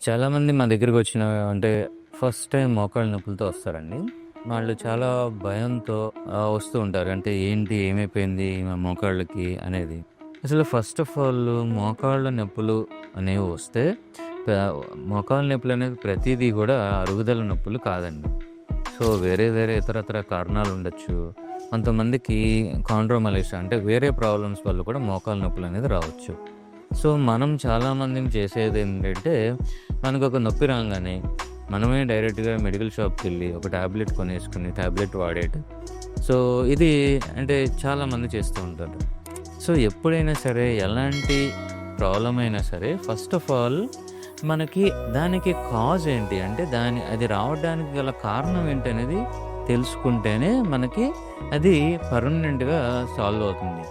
చాలామంది మా దగ్గరకొచ్చిన అంటే ఫస్ట్ టైం మోకాళ్ళ నొప్పులతో వస్తారండి. వాళ్ళు చాలా భయంతో వస్తూ ఉంటారు. అంటే ఏంటి? ఏమైపోయింది మా మోకాళ్ళకి అనేది. అసలు ఫస్ట్ ఆఫ్ ఆల్ మోకాళ్ళ నొప్పులు అనేవి వస్తే ప మోకాళ్ళ నొప్పులనేది ప్రతీదీ గూడా అరుగుదల నొప్పులు కాదండి. సో, వేరే వేరే ఇతరత్ర కారణాలుండొచ్చు. కొంతమందికి కాండ్రోమలేషియా అంటే వేరే ప్రాబ్లమ్స్ వల్ల కూడా మోకాళ్ళ నొప్పులనేది రావచ్చు. సో, మనం చాలామందిని చేసేదేంటంటే, మనకొక నొప్పి రాంగానే, మనమే డైరెక్ట్‌గా మెడికల్ షాప్‌కెళ్ళి ఒక టాబ్లెట్ కొనేసుకొని, టాబ్లెట్ వాడేయటం. సో, ఇది అంటే చాలామంది చేస్తూ ఉంటారు. సో, ఎప్పుడైనా సరే, ఎలాంటి ప్రాబ్లమ్ అయినా సరే, ఫస్ట్ ఆఫ్ ఆల్ మనకి దానికి కాజ్ ఏంటి? అంటే అది రావడానికి గల కారణం ఏంటనేది తెలుసుకుంటేనే మనకి అది పర్మనెంట్‌గా సాల్వ్ అవుతుంది.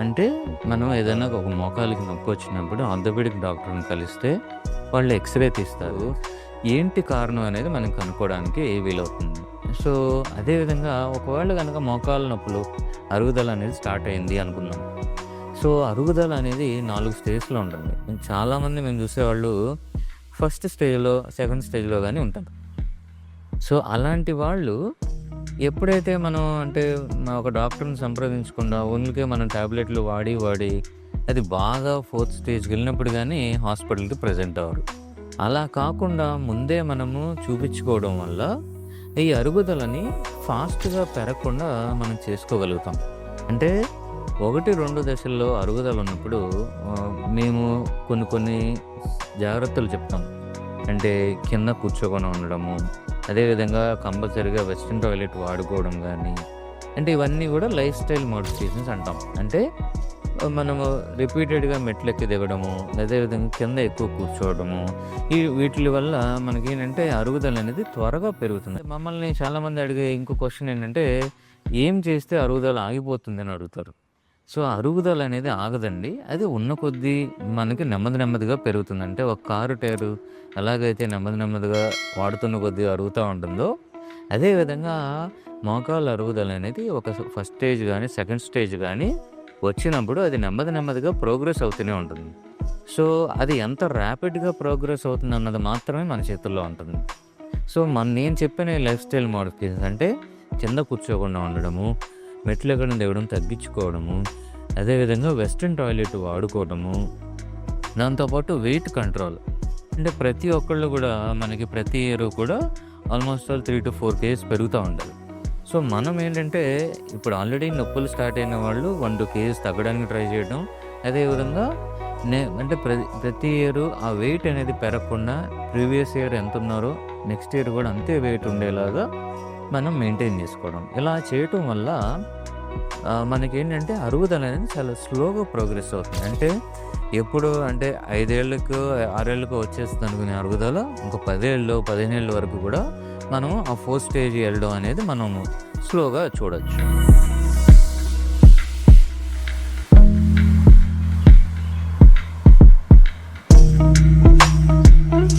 అంటే మనం ఏదైనా ఒక మోకాలికి నొప్పొచ్చినప్పుడు ఆర్థోపెడిక్ డాక్టర్‌ని కలిస్తే వాళ్ళు ఎక్స్‌రే తీస్తారు. ఏంటి కారణం అనేది మనం కనుక్కోవడానికి వీలవుతుంది. సో, అదే విధంగా ఒకవేళ గనక మోకాళ్ళ నొప్పులు, అరుగుదల అనేది స్టార్ట్ అయింది అనుకుందాం. సో, అరుగుదల అనేది 4 స్టేజ్‌లో ఉంటుంది. చాలామంది మేము చూసేవాళ్ళు ఫస్ట్ స్టేజ్‌లో, సెకండ్ స్టేజ్‌లో గాని ఉంటారు. సో, అలాంటి వాళ్ళు ఎప్పుడైతే మనం అంటే ఒక డాక్టర్‌ని సంప్రదించకుండా ఊరికే మనం టాబ్లెట్లు వాడి అది బాగా ఫోర్త్ స్టేజ్‌కెళ్ళినప్పుడు గానీ హాస్పిటల్‌కి ప్రెజెంట్ అవ్వరు. అలా కాకుండా ముందే మనము చూపించుకోవడం వల్ల ఈ అరుగుదలని ఫాస్ట్‌గా పెరగకుండా మనం చేసుకోగలుగుతాం. అంటే 1, 2 దశల్లో అరుగుదల ఉన్నప్పుడు మేము కొన్ని జాగ్రత్తలు చెప్తాం. అంటే కింద కూర్చోకుండా ఉండడము, అదేవిధంగా కంపల్సరీగా వెస్టర్న్ టాయిలెట్ వాడుకోవడం గానీ, అంటే ఇవన్నీ గూడా లైఫ్ స్టైల్ మోడిఫికేషన్స్ అంటాం. అంటే మనము రిపీటెడ్‌గా మెట్లెక్కి దిగడము, అదేవిధంగా కింద ఎక్కువ కూర్చోవడము, వీటిలి వల్ల మనకేంటంటే అరుగుదల అనేది త్వరగా పెరుగుతుంది. మమ్మల్ని చాలామంది అడిగే ఇంకో క్వెషన్ ఏంటంటే, ఏం చేస్తే అరుగుదల ఆగిపోతుందని అడుగుతారు. సో, అరుగుదల అనేది ఆగదండి. అది ఉన్న కొద్దీ మనకి నెమ్మదిగా పెరుగుతుంది. అంటే ఒక కారు టైరు ఎలాగైతే నెమ్మదిగా వాడుతున్న కొద్దీ అరుగుతా ఉంటుందో, అదే విధంగా మోకాళ్ళ అరుగుదల అనేది ఒక ఫస్ట్ స్టేజ్ గానీ, సెకండ్ స్టేజ్ గానీ వచ్చినప్పుడు అది నెమ్మదిగా ప్రోగ్రెస్ అవుతూనే ఉంటుంది. సో, అది ఎంత ర్యాపిడ్‌గా ప్రోగ్రెస్ అవుతుందన్నది మాత్రమే మన చేతుల్లో ఉంటుంది. సో, నేను చెప్పిన ఈ లైఫ్ స్టైల్ మోడిఫికేషన్స్ అంటే కింద కూర్చోకుండా ఉండడము, మెట్లెక్కడం దిగడం తగ్గించుకోవడము, అదేవిధంగా వెస్టర్న్ టాయిలెట్ వాడుకోవడము, దాంతోపాటు వెయిట్ కంట్రోల్. అంటే ప్రతి ఒక్కళ్ళు గూడా మనకి ప్రతి ఇయర్ కూడా ఆల్మోస్ట్ ఆల్ 3-4 కేజీస్ పెరుగుతా ఉండాలి. సో, మనం ఏంటంటే ఇప్పుడు ఆల్రెడీ నొప్పులు స్టార్ట్ అయిన వాళ్ళు 1-2 కేజీస్ తగ్గడానికి ట్రై చేయడం. అదేవిధంగా అంటే ప్రతి ఇయర్ ఆ వెయిట్ అనేది పెరగకుండా ప్రీవియస్ ఇయర్ ఎంతున్నారో నెక్స్ట్ ఇయర్ కూడా అంతే వెయిట్ ఉండేలాగా మనం మెయింటైన్ చేసుకోవడం. ఇలా చేయటం వల్ల మనకేంటంటే అరుగుదల అనేది చాలా స్లోగా ప్రోగ్రెస్ అవుతుంది. అంటే ఎప్పుడు అంటే 5 ఏళ్ళకో, 6 ఏళ్ళకో వచ్చేస్తుంది అనుకునే అరుగుదల ఇంకో 10 ఏళ్ళు, 15 ఏళ్ళ వరకు కూడా మనం ఆ 4th స్టేజ్ వెళ్ళడం అనేది మనము స్లోగా చూడొచ్చు.